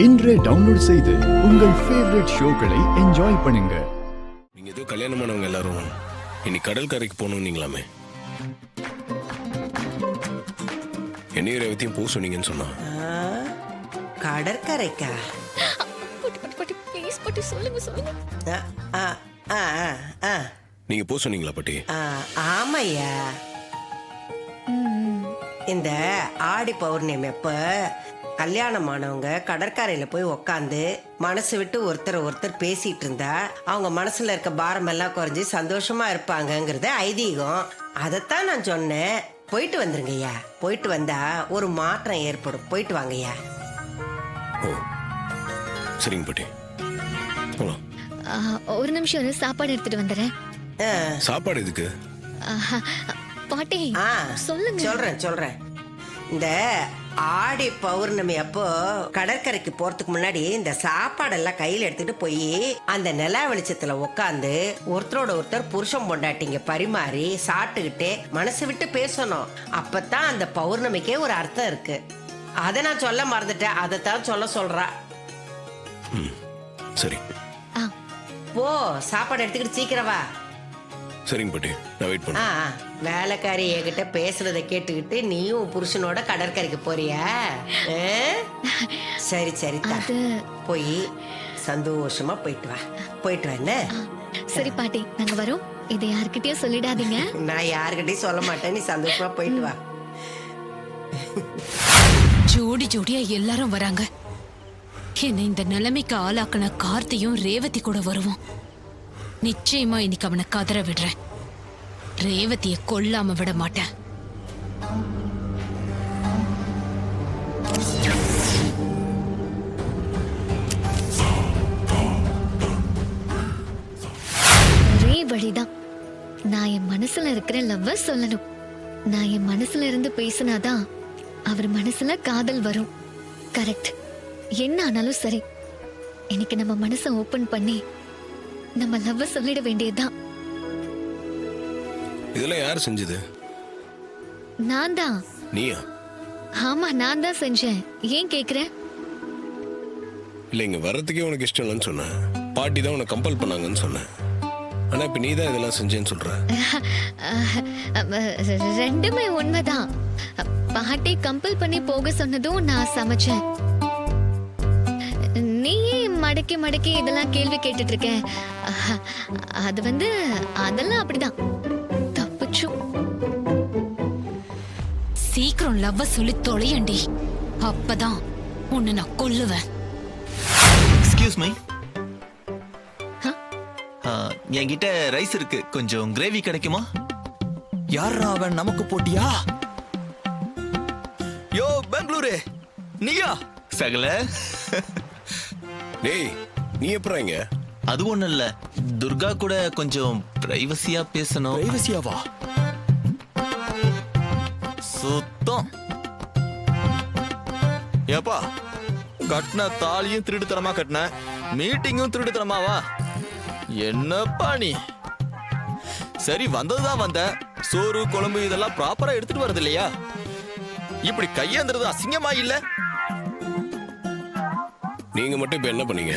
இன்றே டவுன்லோட் செய்து உங்கள் ஃபேவரட் ஷோக்களை என்ஜாய் பண்ணுங்க. நீங்க ஏதோ கல்யாணமானவங்க எல்லாரும் இன்னைக்கு கடல் கரைக்கு போகணும்னீங்களாமே. என்னையும் ரேவதியும் போக சொன்னீங்கன்னு சொன்னா. கடற்கரைக்கா? நீங்க போக சொன்னீங்களா பாட்டி? ஆமையா, இந்த ஆடி பௌர்ணமி அப்ப கல்யாணமானவங்க கடற்கரையில போய் உக்காந்து மனசு விட்டு ஒருத்தர் பேசிட்டு இருந்தா அவங்க மனசுல இருக்க பாரம் எல்லாம் குறைஞ்சி சந்தோஷமா இருப்பாங்கங்கிறது ஐதீகம். அதைத்தான் நான் சொன்னேன். போயிட்டு வந்துருங்கய்யா. போயிட்டு வந்தா ஒரு மாற்றம் ஏற்படும். போயிட்டு வாங்கய்யா. ஓ சரிங்க பாட்டி, போலாம். ஒரு நிமிஷம் சாப்பாடு எடுத்துட்டு வந்துடுறேன். சாப்பாடு எதுக்கு பாட்டி? சொல்றேன். இந்த ஆடி பௌர்ணமி அப்போ கடற்கரைக்கு போறதுக்கு முன்னாடி இந்த சாப்பாடெல்லாம் கையில எடுத்துட்டு போய் அந்த நிலா வெளிச்சத்துல உக்காந்து ஒருத்தரோட ஒருத்தர் புருஷன் பொண்டாட்டிங்க பரிமாறி சாப்பிட்டுக்கிட்டே மனசு விட்டு பேசணும். அப்பதான் அந்த பௌர்ணமிக்கே ஒரு அர்த்தம் இருக்கு. அதை நான் சொல்ல மறந்துட்டேன். அதைத்தான் சொல்றா. சரி போ, சாப்பாடு எடுத்துக்கிட்டு சீக்கிரம் வா. சரிங்க பாட்டி, நான் வெயிட் பண்ணேன். வேலைக்காரி என்கிட்ட பேசுறதை கேட்டுக்கிட்டு நீயும் புருஷனோட கடற்கரைக்கு போறியா? சரி போய் சந்தோஷமா போயிட்டு வா. என்ன? சரி பாட்டி, நாங்க வரோம். இதை யார்கிட்டயும் சொல்லிடாதீங்க. நான் யார்கிட்டயும் சொல்ல மாட்டேன். நீ சந்தோஷமா போயிட்டு வா. ஜோடியா எல்லாரும் வராங்க. என்ன இந்த நிலைமைக்கு ஆளாக்குன கார்த்தியும் ரேவதி கூட வருவோம். நிச்சயமா இன்னைக்கு அவனை கதற விடுறேன். ரேவதிய கொல்லாம விட மாட்டேன். ஒரே வழிதான். நான் என் மனசுல இருக்கிற லவ்வ சொல்லணும். நான் என் மனசுல இருந்து பேசினாதான் அவர் மனசுல காதல் வரும். கரெக்ட். என்ன ஆனாலும் சரி, இன்னைக்கு நம்ம மனசை ஓபன் பண்ணி நம்ம லவ்வ சொல்லிட வேண்டியதுதான். இதெல்லாம் யார் செஞ்சது? நான் தான். நீயா? ஆமா, நான் தான் செஞ்சேன். ஏன் கேக்குற? இல்ல, இங்க வர்றதுக்கே உனக்கு இஷ்டம் இல்லைன்னு சொன்ன. பாட்டி தான் உனக்கு கம்பல் பண்ணாங்கன்னு சொன்னேன். ஆனா இப்ப நீ தான் இதெல்லாம் செஞ்சேன்னு சொல்ற. ரெண்டுமே உண்மைதான். பாட்டி கம்பல் பண்ணி போக சொன்னதும் நான் சமைச்சேன். நீயே மடக்கி இதெல்லாம் கேள்வி கேட்டுட்டு இருக்க. அது அதெல்லாம் அப்படிதான். தப்பிச்சு. சீக்கிரம் லவ்வ சொல்லி தொலையண்டி. அப்பதான் உன்னை நான் கொல்லுவேன். எக்ஸ்கியூஸ் மீ, என்கிட்ட ரைஸ் இருக்கு, கொஞ்சம் கிரேவி கிடைக்குமா? யாரா அவன்? நமக்கு போட்டியா? யோ பெங்களூரு, நீயா? சகல டேய், நீ எப்பறம் இங்க? அது ஒண்ணும் இல்ல, துர்கா கூட கொஞ்சம் பிரைவசியா பேசணும். பிரைவசியாவா? சுத்தம். ஏப்பா, கட்டின தாலியும் திருடுத்தனமா கட்டின, மீட்டிங்கும் திருடுத்தனமாவா? என்னப்பா நீ? சரி, வந்ததுதான் வந்த. சோறு குழம்பு இதெல்லாம் ப்ராப்பரா எடுத்துட்டு வரது இல்லையா? இப்படி கையேந்துறது அசிங்கமா இல்ல? நீங்க மட்டும் இப்ப என்ன பண்ணீங்க?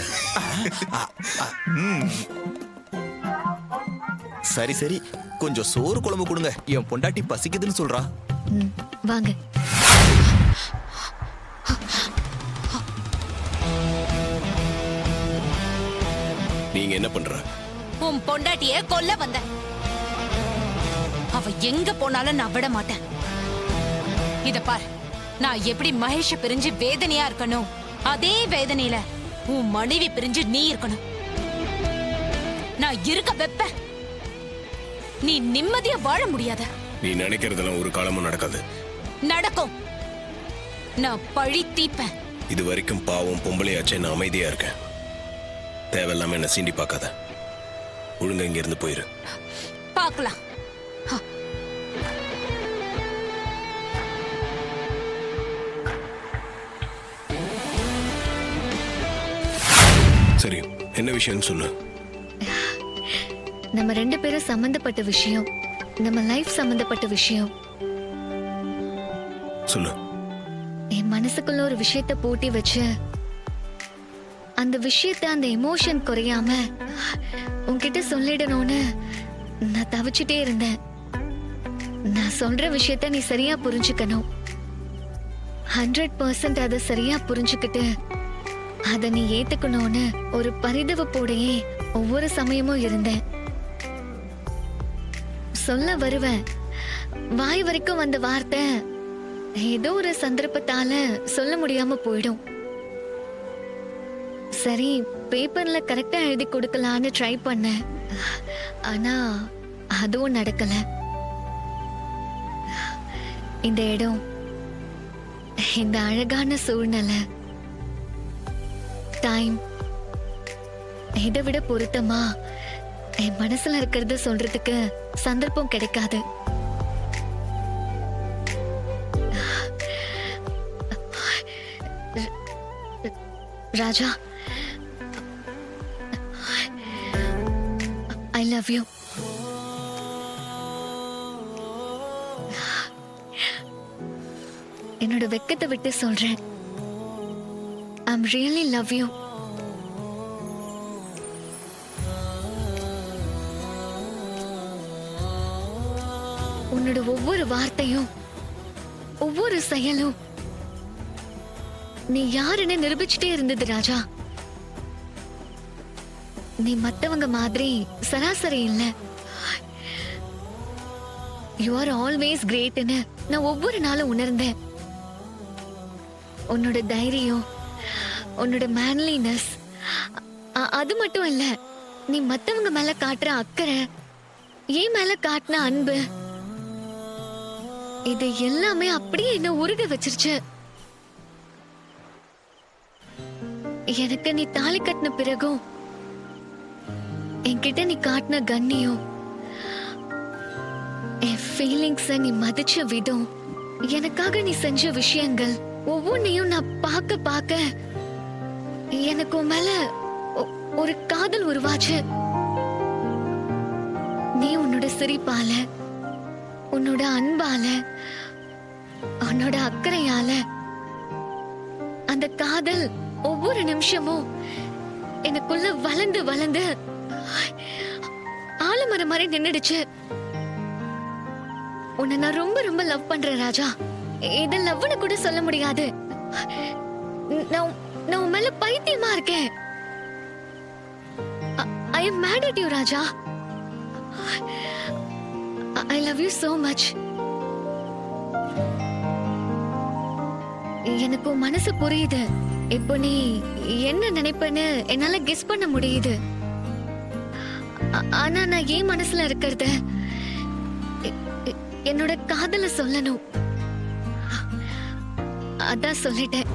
சரி, கொஞ்சம் சோறு குழம்பு கொடுங்க. என் பொண்டாட்டி பசிக்குதுன்னு சொல்றா. வாங்க. நீங்க என்ன பண்ற? உன் பொண்டாட்டிய கொல்ல வந்த. அவ எங்க போனாலும் நான் விட மாட்டேன். இத பார், நான் எப்படி மகேஷ பிரிஞ்சு வேதனையா இருக்கணும், அதே வேதனையில உன் மனைவி பிரிஞ்சு நீ இருக்கணும். நான் இருக்க வெப்ப. நீ நிம்மதியா வாழ முடியாத. நீ நினைக்கிறதெல்லாம் ஒரு காலமும் நடக்காது. நடக்கும். நான் பழி தீப்பேன். இது வரைக்கும் பாவம் பொம்பளையாச்சே, நான் அமைதியா இருக்கேன். தேவையில்லாம என்ன சீண்டி பார்க்காத. ஒழுங்கா இங்க இருந்து போயிரு. பார்க்கலாம். சரி, என்ன விஷயம்னு சொல்லு. நம்ம ரெண்டு பேரும் சம்பந்தப்பட்ட விஷயம், நம்ம லைஃப் சம்பந்தப்பட்ட விஷயம். சொல்லு. என் மனசுக்குள்ள ஒரு விஷயத்தை பூட்டி வச்சு அந்த விஷயத்த அந்த எமோஷன் குறையாம உன்கிட்ட சொல்லிடணும்னு நான் தவிச்சிட்டே இருந்தேன். நான் சொல்ற விஷயத்த நீ சரியா புரிஞ்சுக்கணும். 100% அதை சரியா புரிஞ்சுக்கிட்டு அதை நீ ஏத்துக்கணும்னு ஒரு பரிதவப்போடையே ஒவ்வொரு சமயமும் இருந்தேன். சொல்ல வருவேன், வாய் வரைக்கும் வந்த வார்த்தை ஏதோ ஒரு சந்தர்ப்பத்தால சொல்ல முடியாம போயிடும். சரி, பேப்பர்ல கரெக்டா எழுதி கொடுக்கலான்னு ட்ரை பண்ணேன். ஆனா அதுவும் நடக்கல. இந்த இடம், இந்த அழகான சூழ்நிலை, டைம் இதை விட பொருத்தமா என் மனசுல இருக்கிறத சொல்றதுக்கு சந்தர்ப்பம் கிடைக்காது. ராஜா, I love you. என்னோட வெக்கத்தை விட்டு சொல்றேன். I'm really love you. உன்னோட ஒவ்வொரு வார்த்தையும், ஒவ்வொரு செயலும் நீ யாருன்னு நிரூபிச்சுட்டே இருந்தது ராஜா. நீ மத்தவங்க மாதிரி சராசரி இல்ல. யூ ஆர் ஆல்வேஸ் கிரேட்னு நான் ஒவ்வொரு நாளும் உணர்ந்தேன். உன்னோட தைரியம், உன்னோட மேன்லினஸ், அது மட்டும் இல்ல, நீ மத்தவங்க மேல காட்டுற அக்கறை, ஏன் மேல காட்டின அன்பு, இது எல்லாமே அப்படியே என்ன உருக வச்சிருச்சு. எனக்கு நீ தாலி கட்டின பிறகும் என்கிட்ட நீ காட்டின கண்ணியம், என் ஃபீலிங்ஸ நீ மதிச்ச விதம், எனக்காக நீ செஞ்ச விஷயங்கள் ஒவ்வொன்னையும் நான் பார்க்க பார்க்க எனக்கு உன் மேல ஒரு காதல் உருவாச்சு. நீ உன்னோட சிரிப்பால, உன்னோட அன்பால, உன்னோட அக்கறையால அந்த காதல் ஒவ்வொரு நிமிஷமும் எனக்குள்ள வளர்ந்து வளர்ந்து ஆலமரம் மாதிரி நின்னுடுச்சு. உன்னை நான் ரொம்ப ரொம்ப லவ் பண்றேன் ராஜா. இத லவ்னு கூட சொல்ல முடியாது. நான் உன் மேல பைத்தியமா இருக்கேன். I am mad at you Raja. I love you so much. எனக்கு உன் மனசு புரியுது. இப்போ நீ என்ன நினைப்பன்னு என்னால கெஸ் பண்ண முடியுது. ஆனா நான் ஏன் மனசுல இருக்கிறத, என்னோட காதல சொல்லணும். அதான் சொல்லிட்டேன்.